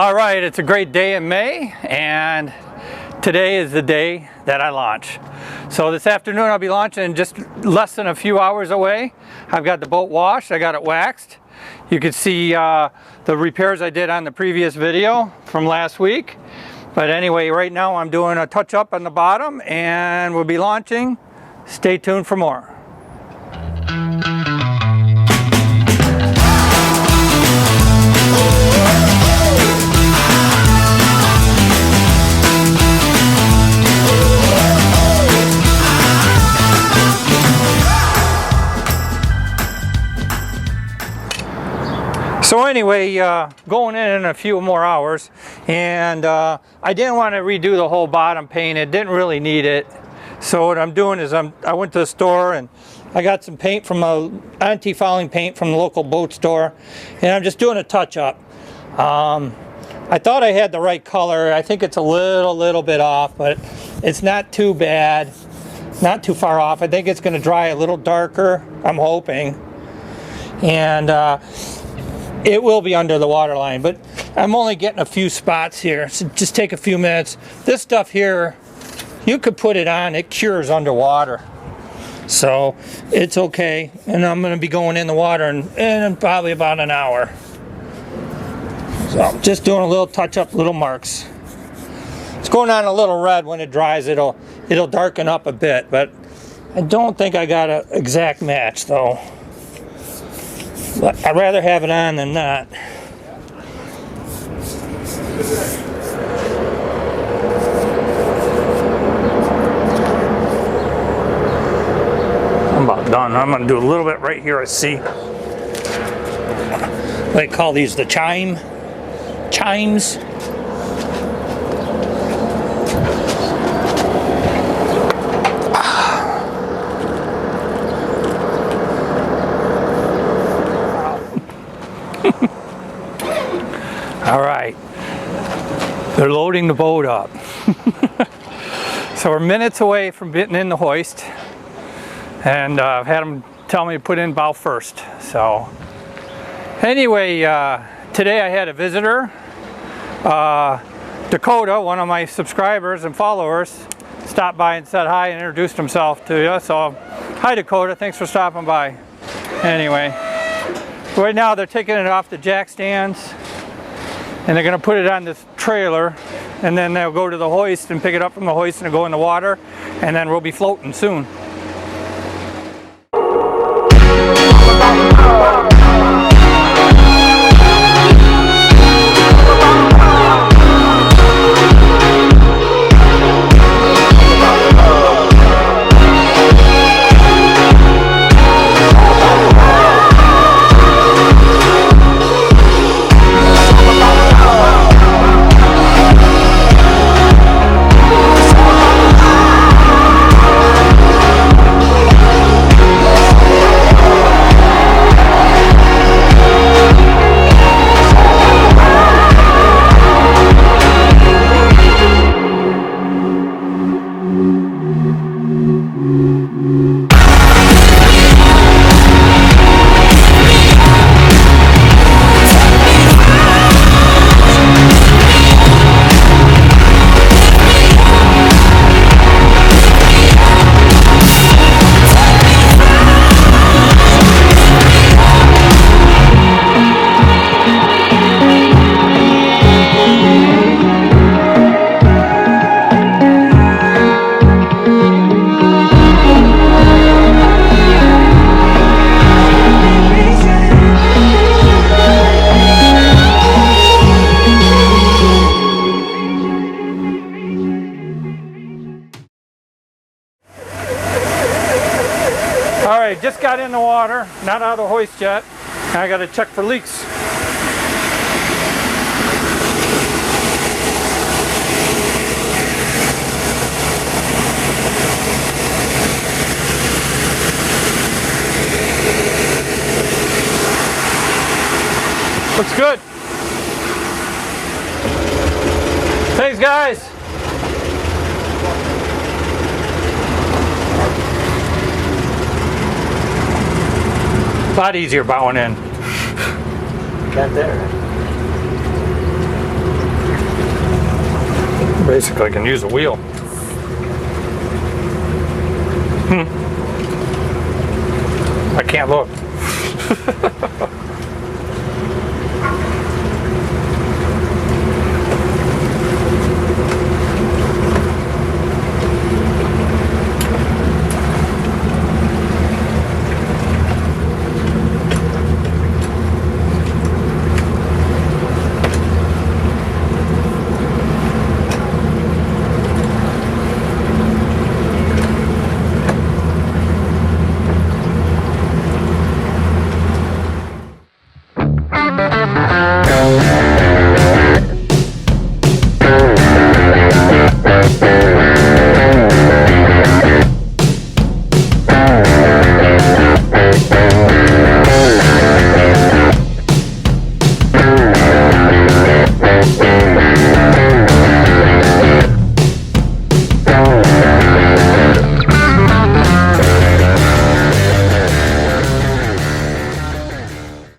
All right, it's a great day in May, and today is the day that I launch. So this afternoon I'll be launching just less than a few hours away. I've got the boat washed, I got it waxed. You can see the repairs I did on the previous video from last week. But anyway, right now I'm doing a touch up on the bottom and we'll be launching. Stay tuned for more. So anyway, going in a few more hours, and I didn't want to redo the whole bottom paint. It didn't really need it. So what I'm doing is I went to the store and I got some paint from anti-fouling paint from the local boat store, and I'm just doing a touch-up. I thought I had the right color. I think it's a little bit off, but it's not too bad, not too far off. I think it's going to dry a little darker, I'm hoping, and it will be under the water line, but I'm only getting a few spots here, so just take a few minutes. This stuff here, you could put it on, it cures underwater, so it's okay. And I'm going to be going in the water in probably about an hour. So I'm just doing a little touch up, little marks. It's going on a little red. When it dries, it'll darken up a bit, but I don't think I got an exact match though. But I'd rather have it on than not. I'm about done. I'm going to do a little bit right here at sea. They call these the chimes. All right, they're loading the boat up. So we're minutes away from getting in the hoist, and I've had them tell me to put in bow first. So anyway, today I had a visitor, Dakota, one of my subscribers and followers, stopped by and said hi and introduced himself to you. So hi Dakota, thanks for stopping by. Anyway, right now they're taking it off the jack stands, and they're going to put it on this trailer, and then they'll go to the hoist and pick it up from the hoist and go in the water, and then we'll be floating soon. Alright, just got in the water, not out of the hoist yet. Now I got to check for leaks. Looks good. Thanks guys. A lot easier bowing in. Got there. Basically, I can use a wheel. I can't look.